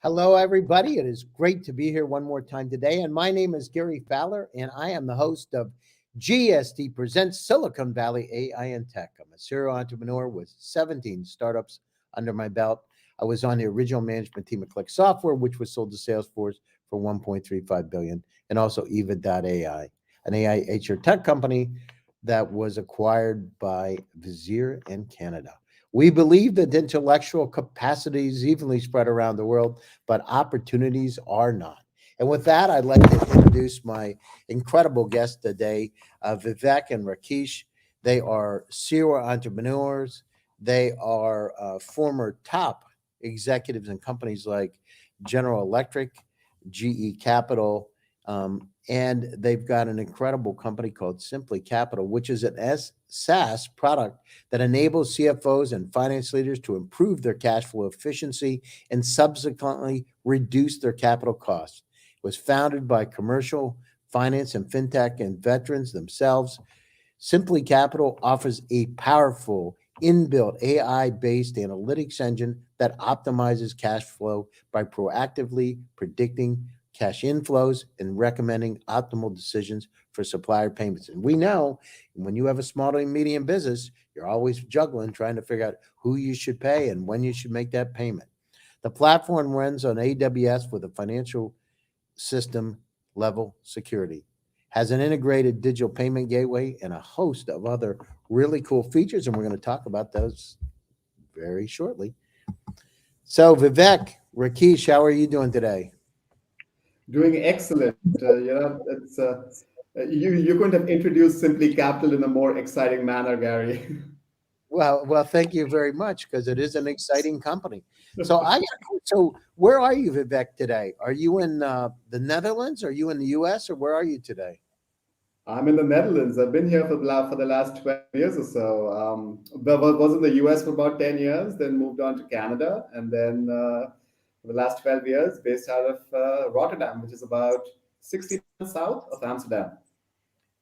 Hello, everybody. It is great to be here one more time today. And my name is Gary Fowler, and I am the host of GSD Presents Silicon Valley AI and Tech. I'm a serial entrepreneur with 17 startups under my belt. I was on the original management team at Click Software, which was sold to Salesforce for 1.35 billion, and also Eva.ai, an AI HR tech company that was acquired by Vizier in Canada. We believe that intellectual capacity is evenly spread around the world, but opportunities are not. And with that, I'd like to introduce my incredible guest today, Vivek and Rakesh. They are serial entrepreneurs. They are former top executives in companies like General Electric, GE Capital, and they've got an incredible company called Simply Capital, which is an SaaS product that enables CFOs and finance leaders to improve their cash flow efficiency and subsequently reduce their capital costs. It was founded by commercial, finance, and fintech and veterans themselves. Simply Capital offers a powerful inbuilt AI-based analytics engine that optimizes cash flow by proactively predicting cash inflows and recommending optimal decisions for supplier payments. And we know when you have a small and medium business, you're always juggling, trying to figure out who you should pay and when you should make that payment. The platform runs on AWS with a financial system level security, has an integrated digital payment gateway, and a host of other really cool features. And we're going to talk about those very shortly. So, Vivek, Rakesh, how are you doing today? Doing excellent. It's you couldn't have introduced Simply Capital in a more exciting manner, Gary. Well, thank you very much because it is an exciting company. So where are you, Vivek, today? Are you in the Netherlands? Are you in the U.S. or where are you today? I'm in the Netherlands. I've been here for the last 12 years or so. But was in the US for about 10 years, then moved on to Canada, and then for the last 12 years, based out of Rotterdam, which is about 60 miles south of Amsterdam.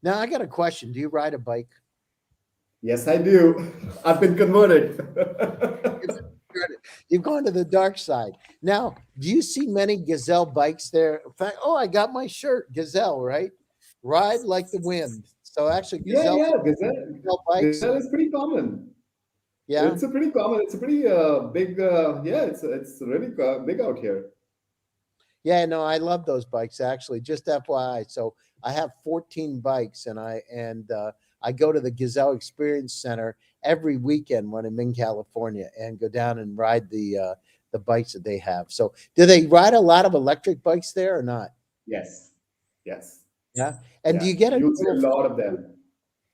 Now, I got a question. Do you ride a bike? Yes, I do. I've been converted. You've gone to the dark side. Now, do you see many Gazelle bikes there? In fact, oh, I got my shirt, Gazelle, right? Ride like the wind. So actually, Yeah, Gazelle, yeah, Gazelle. Gazelle bikes. Gazelle is pretty common. Yeah. It's a pretty common. It's a pretty big. Yeah, it's really big out here. Yeah, no, I love those bikes actually. Just FYI. So I have 14 bikes and I go to the Gazelle Experience Center every weekend when I'm in California and go down and ride the bikes that they have. So do they ride a lot of electric bikes there or not? Yes, yes, Yeah. And yeah. You'll see a lot of them.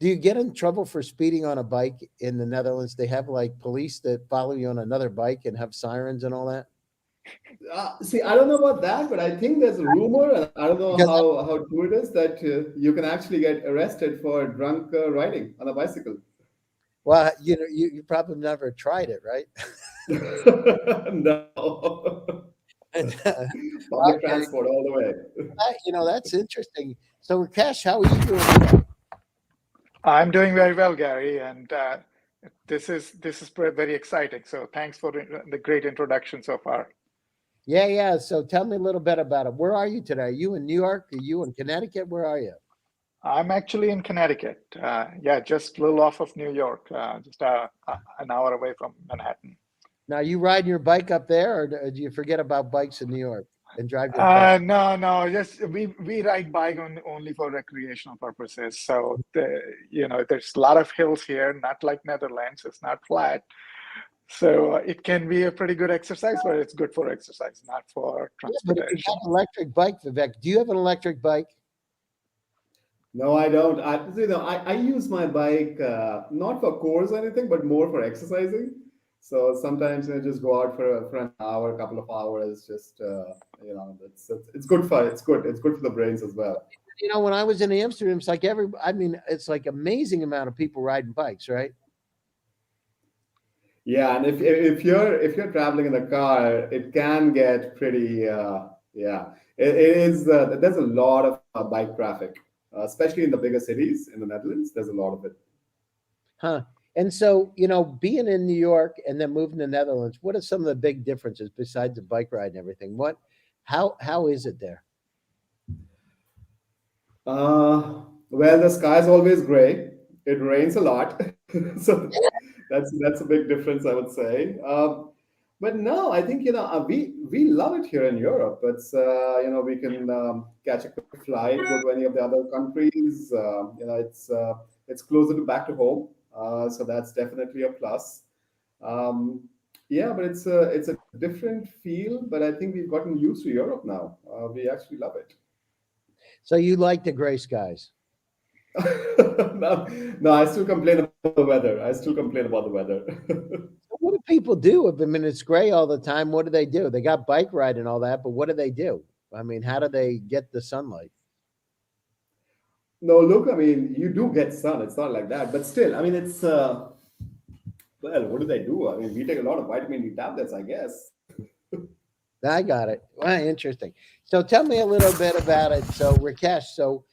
do you get in trouble for speeding on a bike in the Netherlands? They have like police that follow you on another bike and have sirens and all that? See, I don't know about that, but I think there's a rumor, and I don't know Because how true it is that you can actually get arrested for drunk riding on a bicycle. well, you probably never tried it, right? No, And, public okay, transport all the way. that's interesting. So, Rakesh, how are you doing today? I'm doing very well, Gary, and this is very exciting. So thanks for the great introduction so far. Yeah, yeah. So, tell me a little bit about it. Where are you today? Are you in New York? Are you in Connecticut? Where are you? I'm actually in Connecticut. Yeah, just a little off of New York, just an hour away from Manhattan. Now, you riding your bike up there, or do you forget about bikes in New York and drive your car? No, no, just we ride bike only for recreational purposes. So there's a lot of hills here, not like Netherlands. It's not flat. So it can be a pretty good exercise, but it's good for exercise, not for Yeah, but if you got transportation. an electric bike, Vivek, do you have an electric bike? No, I don't. I use my bike not for chores or anything, but more for exercising. So sometimes just go out for an hour, couple of hours. Just it's good for it's good for the brains as well. When I was in Amsterdam, it's like it's like amazing amount of people riding bikes, right? Yeah, and if you're traveling in a car, it can get pretty. Yeah, it is. There's a lot of bike traffic, especially in the bigger cities in the Netherlands. There's a lot of it. Huh. And so, being in New York and then moving to Netherlands, what are some of the big differences besides the bike ride and everything? How is it there? Well, the sky's always gray. It rains a lot, so that's a big difference, I would say. But no, I think we love it here in Europe. It's we can catch a quick flight, go to any of the other countries. It's closer to back to home, so that's definitely a plus. Um, yeah, but it's a different feel. But I think we've gotten used to Europe now. We actually love it. So you like the gray skies? No, no, I still complain about the weather. I still complain about the weather. What do people do if it's gray all the time? What do they do? They got bike ride and all that, but what do they do? I mean, how do they get the sunlight? No, look, I mean, you do get sun. It's not like that, but still, I mean, it's well, what do they do? I mean, we take a lot of vitamin D tablets, I guess. I got it. Wow, interesting. So tell me a little bit about it. So Rakesh, so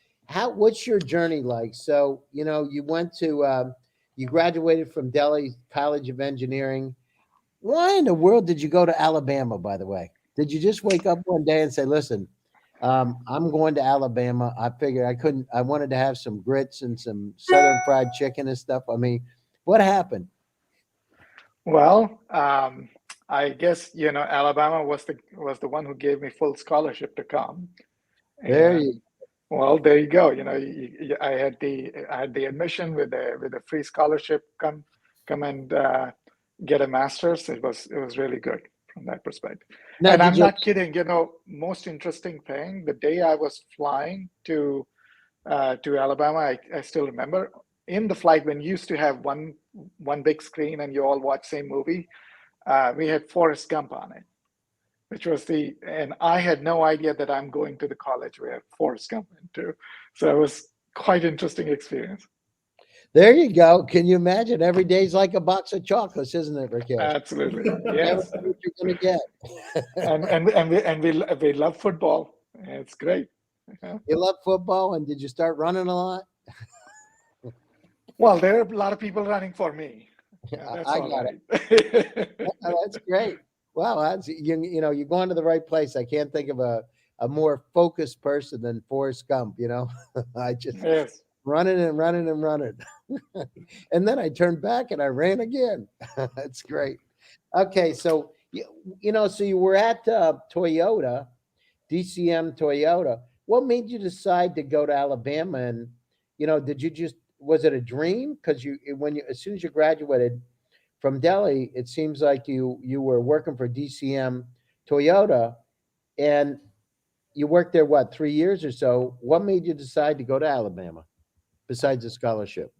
what's your journey like? So, you went to you graduated from Delhi College of Engineering. Why in the world did you go to Alabama, by the way? Did you just wake up one day and say, listen, I'm going to Alabama. I figured I wanted to have some grits and some Southern fried chicken and stuff. I mean, what happened? Well, I guess Alabama was the one who gave me full scholarship to come, There you and well, there you go. I had the admission with a free scholarship. Come and get a master's. It was really good from that perspective. now And did I'm you not kidding. Most interesting thing, the day I was flying to Alabama, I still remember in the flight when you used to have one big screen and you all watch same movie. We had Forrest Gump on it, and I had no idea that I'm going to the college where Forrest Gump went to. So it was quite interesting experience. There you go. Can you imagine? Every day's like a box of chocolates, isn't it, Rakesh? Absolutely, Never yes. know what you're going to get. And we love football. It's great. Yeah. You love football, and did you start running a lot? Well, there are a lot of people running for me. Yeah, that's I all got right. it. That's great. Wow, you're going to the right place. I can't think of a more focused person than Forrest Gump. I just Yes. running and running and running, and then I turned back and I ran again. That's great. Okay, so so you were at Toyota, DCM Toyota. What made you decide to go to Alabama? And did you just was it a dream? Because as soon as you graduated from Delhi, it seems like you were working for DCM Toyota, and you worked there what 3 years or so. What made you decide to go to Alabama besides the scholarship?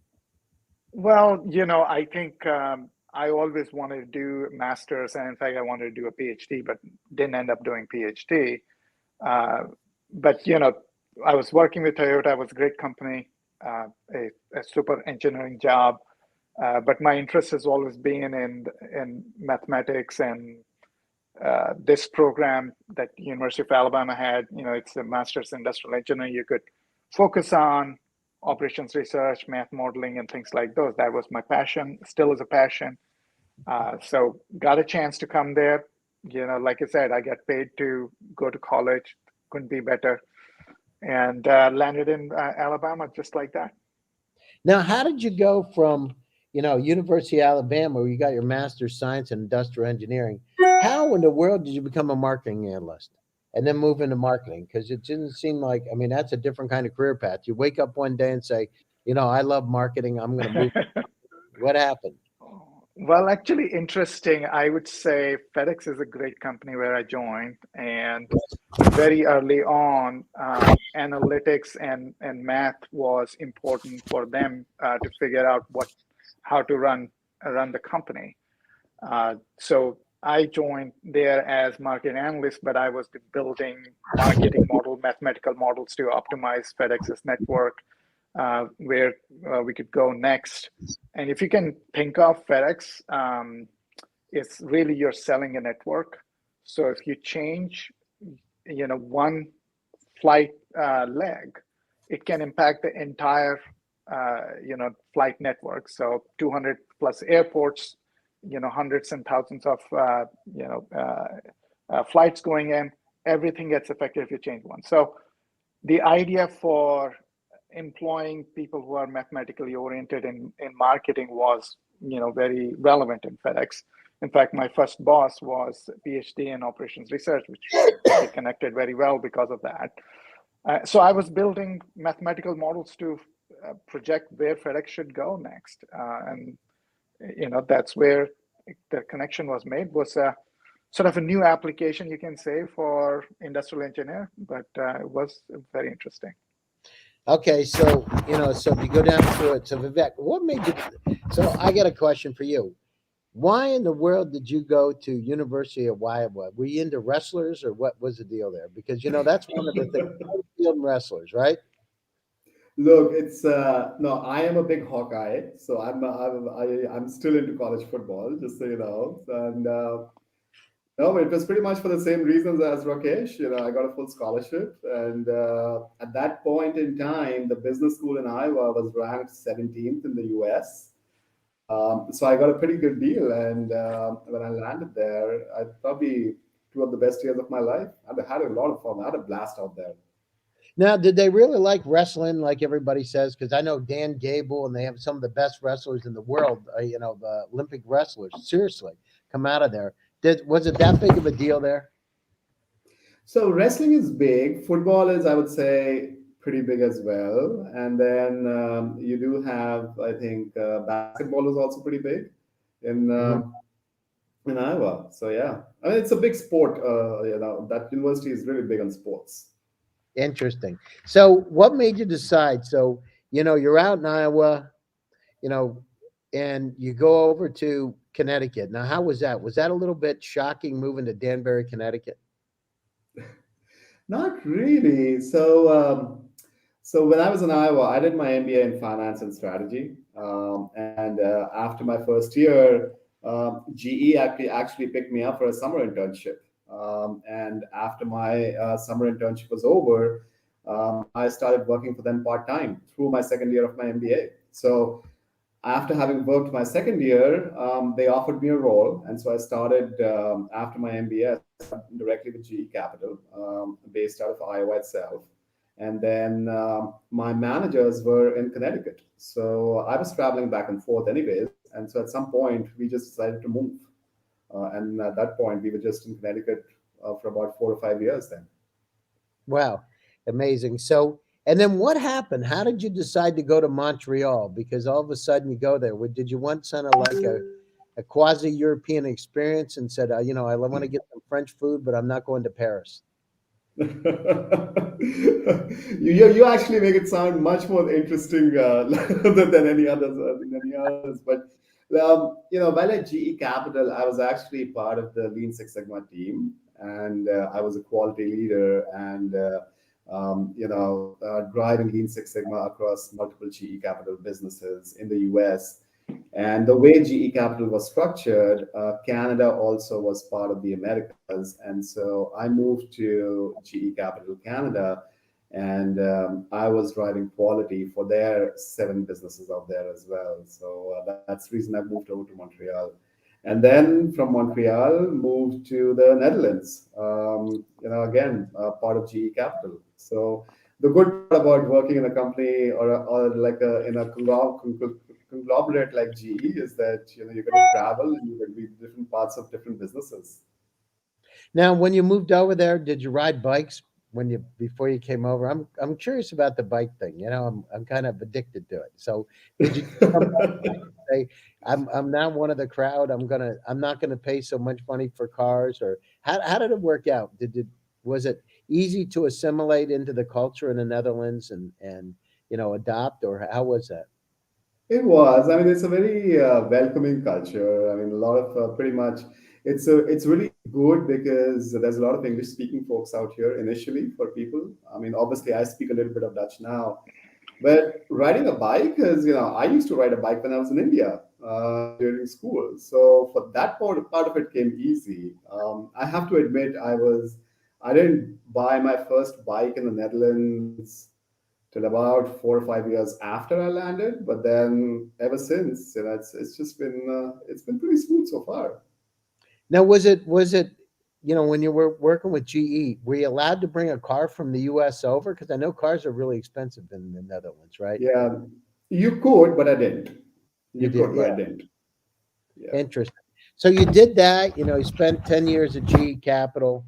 Well, I think I always wanted to do masters, and in fact, I wanted to do a PhD, but didn't end up doing PhD. Uh, but I was working with Toyota. It was a great company, a super engineering job. But my interest has always been in mathematics, and this program that University of Alabama had. It's a master's in industrial engineering. You could focus on operations research, math modeling, and things like those. That was my passion, still is a passion. So got a chance to come there. Like I said, I got paid to go to college. Couldn't be better, and landed in Alabama just like that. Now, how did you go from University of Alabama, where you got your master's science and industrial engineering? How in the world did you become a marketing analyst and then move into marketing? Because it didn't seem like that's a different kind of career path. You wake up one day and say, I love marketing. I'm going to move. What happened? Well, actually, interesting. I would say FedEx is a great company where I joined, and very early on, analytics and math was important for them to figure out how to run the company. So I joined there as market analyst, but I was building marketing mathematical models to optimize FedEx's network, where we could go next. And if you can think of FedEx, it's really you're selling a network. So if you change, one flight leg, it can impact the entire, flight network. So 200 plus airports, hundreds and thousands of flights going in. Everything gets affected if you change one. So the idea for employing people who are mathematically oriented in marketing was, very relevant in FedEx. In fact, my first boss was a PhD in operations research, which we connected very well because of that. So I was building mathematical models to project where FedEx should go next, and that's where the connection was made. Was sort of a new application, you can say, for industrial engineer, but it was very interesting. Okay, so so if you go down to it, so Vivek, what made you? So I got a question for you. Why in the world did you go to University of Iowa? Were you into wrestlers, or what was the deal there? Because that's one of the things. Field wrestlers, right? Look, it's no. I am a big Hawkeye, so I'm still into college football, just so you know. And no, it was pretty much for the same reasons as Rakesh. I got a full scholarship, and at that point in time, the business school in Iowa was ranked 17th in the U.S. So I got a pretty good deal, and when I landed there, I probably two of the best years of my life. I had a lot of fun. I had a blast out there. Now, did they really like wrestling, like everybody says? Because I know Dan Gable, and they have some of the best wrestlers in the world. The Olympic wrestlers. Seriously, come out of there. Was it that big of a deal there? So wrestling is big. Football is, I would say, pretty big as well. And then you do have, I think, basketball is also pretty big in Mhm. in Iowa. So yeah, I mean it's a big sport. That university is really big on sports. Interesting. So, what made you decide? So, you're out in Iowa, you know, and you go over to Connecticut. Now, how was that? Was that a little bit shocking moving to Danbury, Connecticut? Not really. So when I was in Iowa, I did my MBA in finance and strategy. And after my first year, GE actually picked me up for a summer internship. And after my summer internship was over, I started working for them part time through my second year of my MBA. So after having worked my second year, they offered me a role, and so I started after my MBA directly with GE Capital, based out of Iowa itself. And then my managers were in Connecticut, so I was traveling back and forth anyways. And so at some point, we just decided to move, and at that point, we were just in Connecticut for about 4 or 5 years then. Wow, amazing. So, and then what happened? How did you decide to go to Montreal? Because all of a sudden you go there. Did you want kind of like a quasi European experience and said, I want to get some French food, but I'm not going to Paris? You actually make it sound much more interesting than any others. But while at GE Capital, I was actually part of the Lean Six Sigma team, and I was a quality leader and driving Lean Six Sigma across multiple GE Capital businesses in the US. And the way GE Capital was structured, Canada also was part of the Americas. And so I moved to GE Capital Canada, and I was driving quality for their seven businesses out there as well. So that's the reason I moved over to Montreal. And then from Montreal, moved to the Netherlands, again, part of GE Capital. So the good part about working in a company or like in a conglomerate like GE is that you get to travel and you get to be different parts of different businesses. Now, when you moved over there, did you ride bikes before you came over? I'm curious about the bike thing. I'm kind of addicted to it. So, did you come back and say, I'm now one of the crowd. I'm not gonna pay so much money for cars, or how did it work out? Was it easy to assimilate into the culture in the Netherlands and adopt, or how was that? It was. I mean, it's a very welcoming culture. I mean, a lot of pretty much. It's really good because there's a lot of English speaking folks out here initially for people. I mean, obviously, I speak a little bit of Dutch now, but riding a bike is, I used to ride a bike when I was in India during school. So for that part of it came easy. I have to admit, I didn't buy my first bike in the Netherlands till about 4 or 5 years after I landed. But then ever since, it's just been it's been pretty smooth so far. Now, was it, when you were working with GE, were you allowed to bring a car from the US over? Because I know cars are really expensive in the Netherlands, right? Yeah, you could, but I didn't. You You did, could, but I yeah. didn't. Yeah. Interesting. So you did that, you spent 10 years at GE Capital.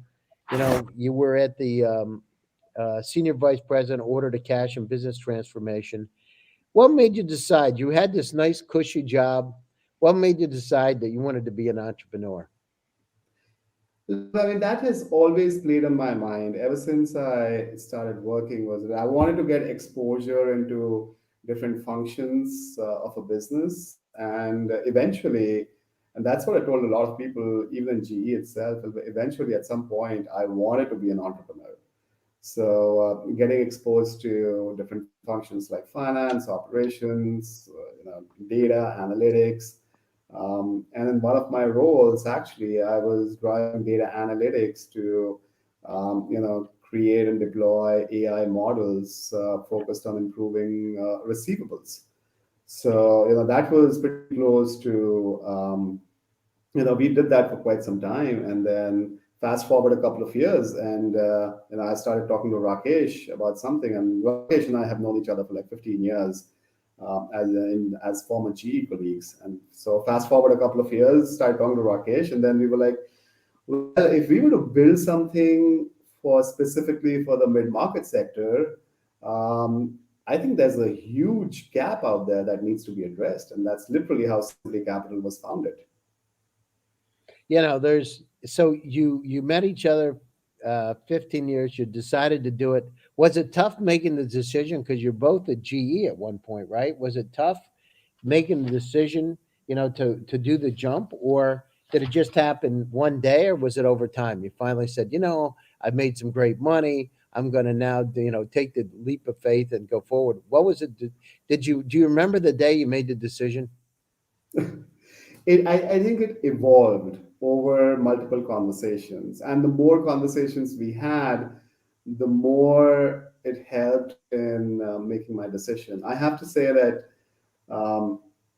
You were at the senior vice president, order to cash and business transformation. What made you decide? You had this nice, cushy job. What made you decide that you wanted to be an entrepreneur? Look, I mean, that has always played on my mind ever since I started working. Was that I wanted to get exposure into different functions of a business, and eventually, and that's what I told a lot of people, even in GE itself. Eventually, at some point, I wanted to be an entrepreneur. So, getting exposed to different functions like finance, operations, data analytics, and in one of my roles, actually, I was driving data analytics to, create and deploy AI models focused on improving receivables. So, that was pretty close to, we did that for quite some time. And then fast forward a couple of years, and, I started talking to Rakesh about something. And Rakesh and I have known each other for like 15 years as former GE colleagues. And so fast forward a couple of years, started talking to Rakesh, and then we were like, well, if we were to build something for specifically for the mid-market sector, I think there's a huge gap out there that needs to be addressed. And that's literally how Simply Capital was founded. There's so you met each other 15 years, you decided to do it. Was it tough making the decision because you're both at GE at one point, right? Was it tough making the decision, to do the jump, or did it just happen one day, or was it over time? You finally said, I've made some great money. I'm going to now, take the leap of faith and go forward. What was it? Do you remember the day you made the decision? I think it evolved over multiple conversations. And the more conversations we had, the more it helped in making my decision. I have to say that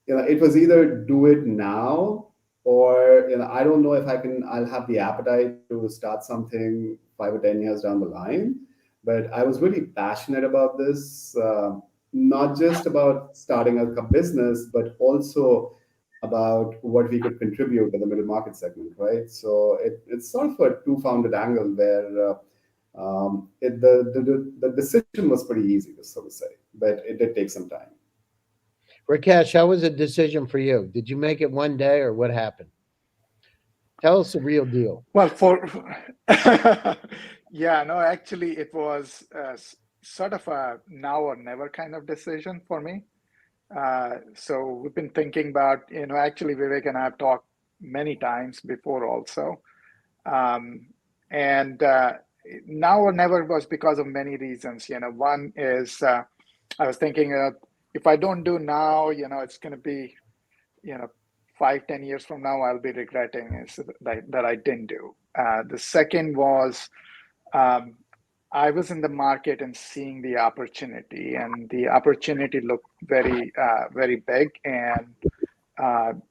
it was either do it now, or I don't know if I'll have the appetite to start something 5 or 10 years down the line. But I was really passionate about this, not just about starting a business, but also about what we could contribute to the middle market segment, right? So it's sort of a two-founded angle where the decision was pretty easy, so to say, but it did take some time. Rakesh, how was the decision for you? Did you make it one day, or what happened? Tell us the real deal. Well, yeah, no, actually, it was sort of a now or never kind of decision for me. So we've been thinking about, actually, Vivek and I have talked many times before also. And now or never was because of many reasons. One is I was thinking if I don't do now, it's going to be, 5, 10 years from now, I'll be regretting is that I didn't do. The second was I was in the market and seeing the opportunity, and the opportunity looked very, very big, and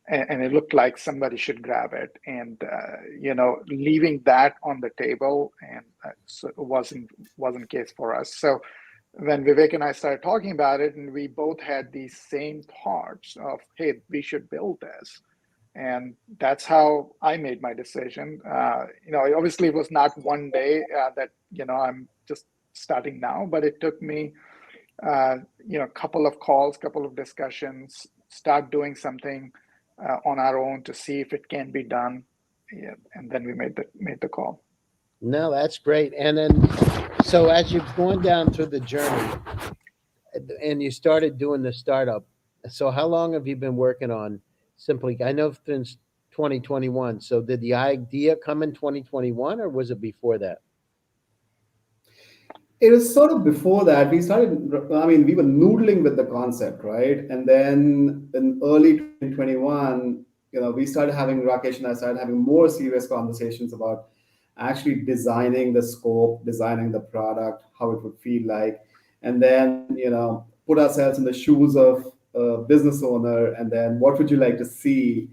it looked like somebody should grab it. And leaving that on the table, and so it wasn't case for us. So when Vivek and I started talking about it, and we both had these same thoughts of, hey, we should build this. And that's how I made my decision. Obviously it was not one day that, I'm just starting now, but it took me, a couple of calls, couple of discussions, start doing something on our own to see if it can be done. Yeah, and then we made the call. No, that's great. And then, so as you've gone down through the journey and you started doing the startup, so how long have you been working on Simply? I know since 2021. So did the idea come in 2021, or was it before that? It was sort of before that we started. I mean, we were noodling with the concept, right? And then in early 2021, we started having Rakesh and I started having more serious conversations about actually designing the scope, designing the product, how it would feel like. and then put ourselves in the shoes of a business owner, and then what would you like to see,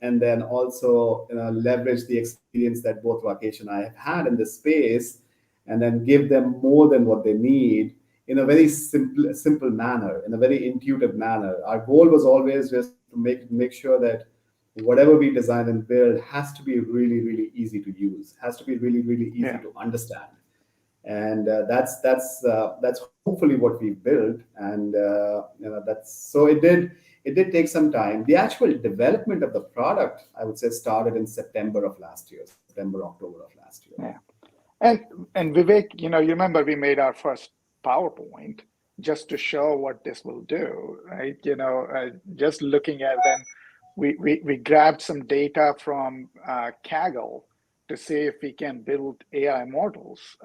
and then also leverage the experience that both Rakesh and I have had in this space, and then give them more than what they need in a very simple manner, in a very intuitive manner. Our goal was always just to make sure that whatever we design and build has to be really, really easy to use, has to be really, really easy to understand. And that's hopefully what we built. And that's so it did take some time. The actual development of the product, I would say, started in September of last year, September, October of last year. Yeah. And Vivek, you remember we made our first PowerPoint just to show what this will do, right? Just looking at them, we grabbed some data from Kaggle to see if we can build AI models,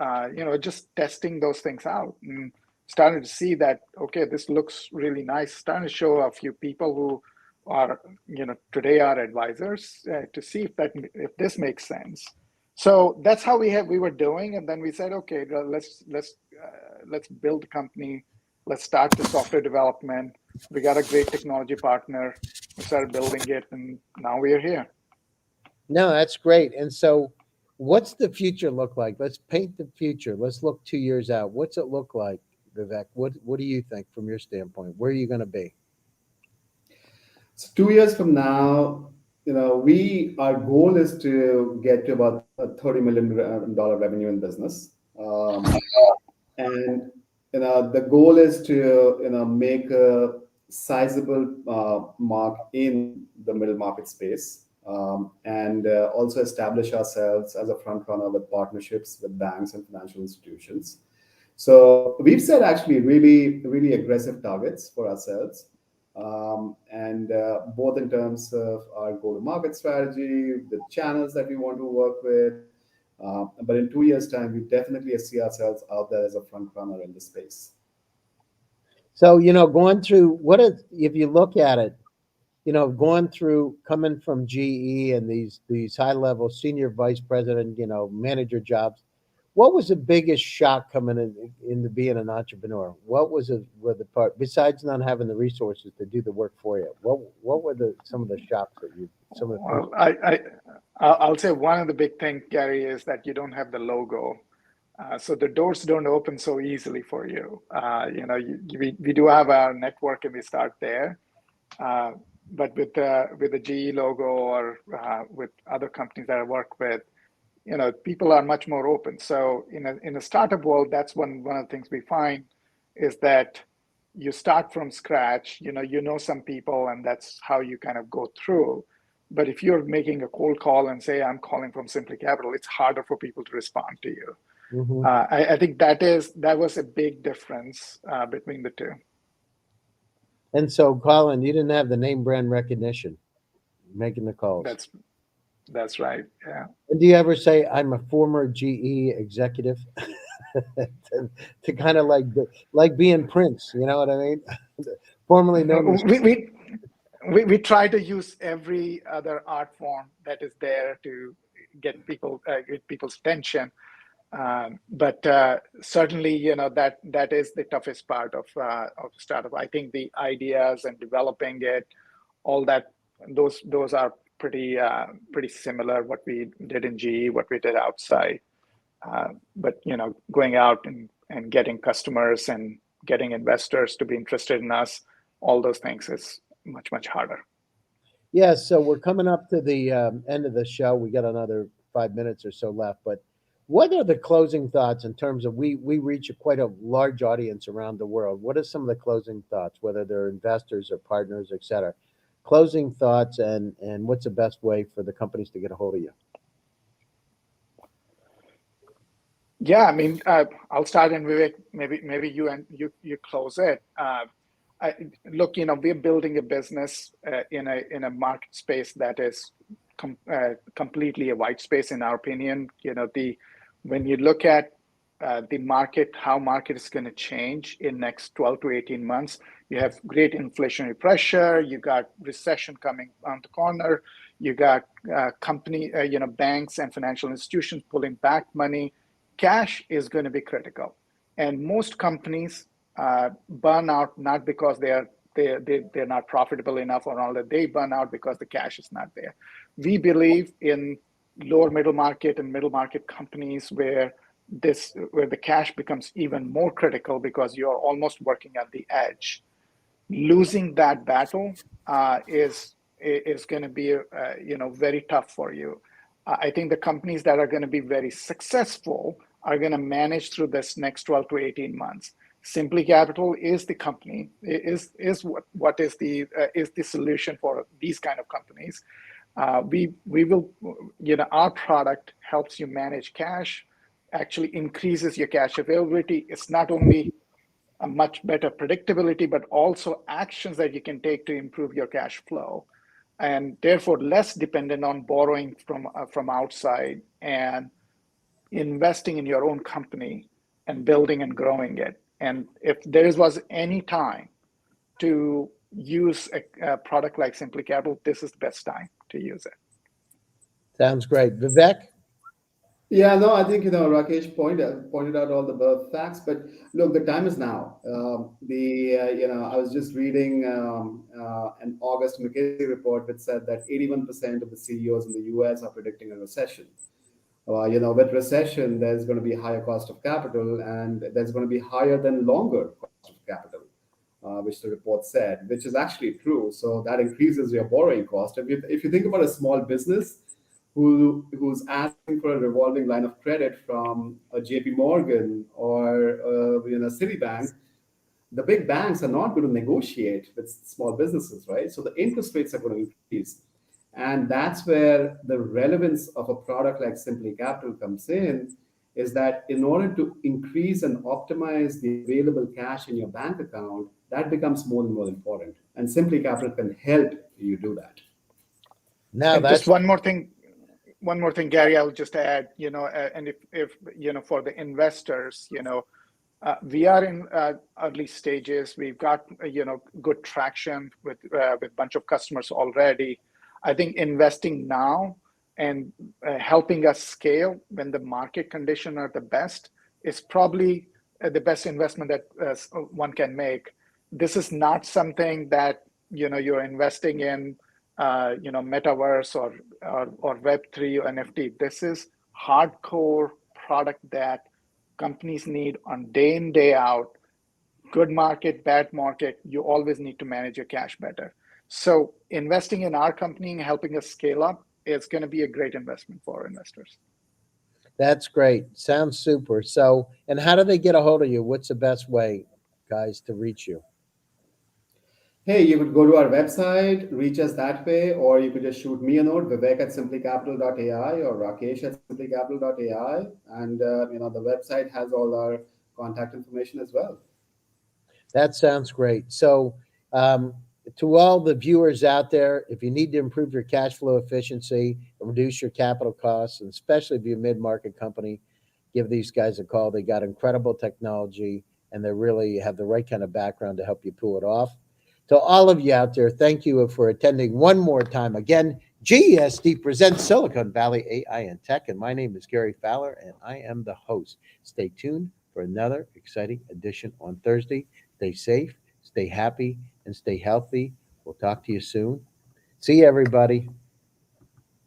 just testing those things out and starting to see that, okay, this looks really nice, starting to show a few people who are, today our advisors to see if this makes sense. So that's how we were doing, and then we said, okay, let's build a company. Let's start the software development. We got a great technology partner. We started building it, and now we are here. No, that's great. And so, what's the future look like? Let's paint the future. Let's look 2 years out. What's it look like, Vivek? What do you think from your standpoint? Where are you going to be? So 2 years from now, our goal is to get to about a $30 million revenue in business. And the goal is to make a sizable mark in the middle market space, and also establish ourselves as a front runner with partnerships with banks and financial institutions. So we've set actually really, really aggressive targets for ourselves. And both in terms of our go-to-market strategy, the channels that we want to work with. But in 2 years' time, we definitely see ourselves out there as a front runner in the space. So, going through if you look at it, going through coming from GE and these high-level senior vice president, manager jobs, what was the biggest shock coming into being an entrepreneur? What was the part, besides not having the resources to do the work for you? What were some of the shocks that Well, I'll say one of the big things, Gary, is that you don't have the logo. So the doors don't open so easily for you. We do have our network and we start there. But with the GE logo or with other companies that I work with, people are much more open. So in a startup world, that's one of the things we find is that you start from scratch. Some people, and that's how you kind of go through. But if you're making a cold call and say, I'm calling from Simply Capital, it's harder for people to respond to you. Mm-hmm. I think that was a big difference between the two. And so, Colin, you didn't have the name brand recognition making the calls. That's right. Yeah. And do you ever say, I'm a former GE executive? to kind of like being Prince, you know what I mean? Formerly known as... We try to use every other art form that is there to get people's attention. But certainly, that is the toughest part of startup. I think the ideas and developing it, all that, those are pretty similar. What we did in GE, what we did outside. But going out and getting customers and getting investors to be interested in us, all those things is much harder. Yeah. So we're coming up to the end of the show. We got another 5 minutes or so left, but what are the closing thoughts in terms of we reach quite a large audience around the world? What are some of the closing thoughts, whether they're investors or partners, et cetera? Closing thoughts and what's the best way for the companies to get a hold of you? Yeah, I mean, I'll start, and Vivek, maybe you close it. Look, we're building a business in a market space that is completely a white space, in our opinion. When you look at the market, how market is going to change in next 12 to 18 months, you have great inflationary pressure. You got recession coming around the corner. You got banks and financial institutions pulling back money. Cash is going to be critical. And most companies burn out not because they're not profitable enough or all that. They burn out because the cash is not there. We believe in lower middle market and middle market companies where the cash becomes even more critical because you're almost working at the edge. Losing that battle is going to be very tough for you. I think the companies that are going to be very successful are going to manage through this next 12 to 18 months. Simply Capital is the company, what is the solution for these kind of companies. We will, our product helps you manage cash, actually increases your cash availability. It's not only a much better predictability, but also actions that you can take to improve your cash flow, and therefore less dependent on borrowing from outside and investing in your own company and building and growing it. And if there was any time to use a product like Simply Capital, this is the best time to use it. Sounds great. Vivek? Yeah, no, I think Rakesh pointed out all the facts, but look, the time is now. I was just reading an August McKinsey report which said that 81% of the CEOs in the U.S. are predicting a recession. With recession, there's going to be higher cost of capital, and there's going to be higher than longer cost of capital, which the report said, which is actually true. So that increases your borrowing cost. If you think about a small business who's asking for a revolving line of credit from a JP Morgan or Citibank, the big banks are not going to negotiate with small businesses, right? So the interest rates are going to increase. And that's where the relevance of a product like Simply Capital comes in, is that in order to increase and optimize the available cash in your bank account, that becomes more and more important. And Simply Capital can help you do that. Now And just that's one more thing, Gary, I'll just add, and if for the investors, we are in early stages. We've got, good traction with a bunch of customers already. I think investing now and helping us scale when the market conditions are the best is probably the best investment that one can make. This is not something that, you're investing in, metaverse or Web3 or NFT. This is hardcore product that companies need on day in, day out. Good market, bad market, you always need to manage your cash better. So investing in our company and helping us scale up is going to be a great investment for investors. That's great. Sounds super. So, and how do they get a hold of you? What's the best way, guys, to reach you? Hey, you could go to our website, reach us that way, or you could just shoot me a note, Vivek at simplycapital.ai or Rakesh at simplycapital.ai. And, the website has all our contact information as well. That sounds great. So, to all the viewers out there, if you need to improve your cash flow efficiency and reduce your capital costs, and especially if you're a mid-market company, give these guys a call. They got incredible technology, and they really have the right kind of background to help you pull it off. To all of you out there, thank you for attending one more time. Again, GSD presents Silicon Valley AI and Tech, and my name is Gary Fowler, and I am the host. Stay tuned for another exciting edition on Thursday. Stay safe, stay happy, and stay healthy. We'll talk to you soon. See you, everybody.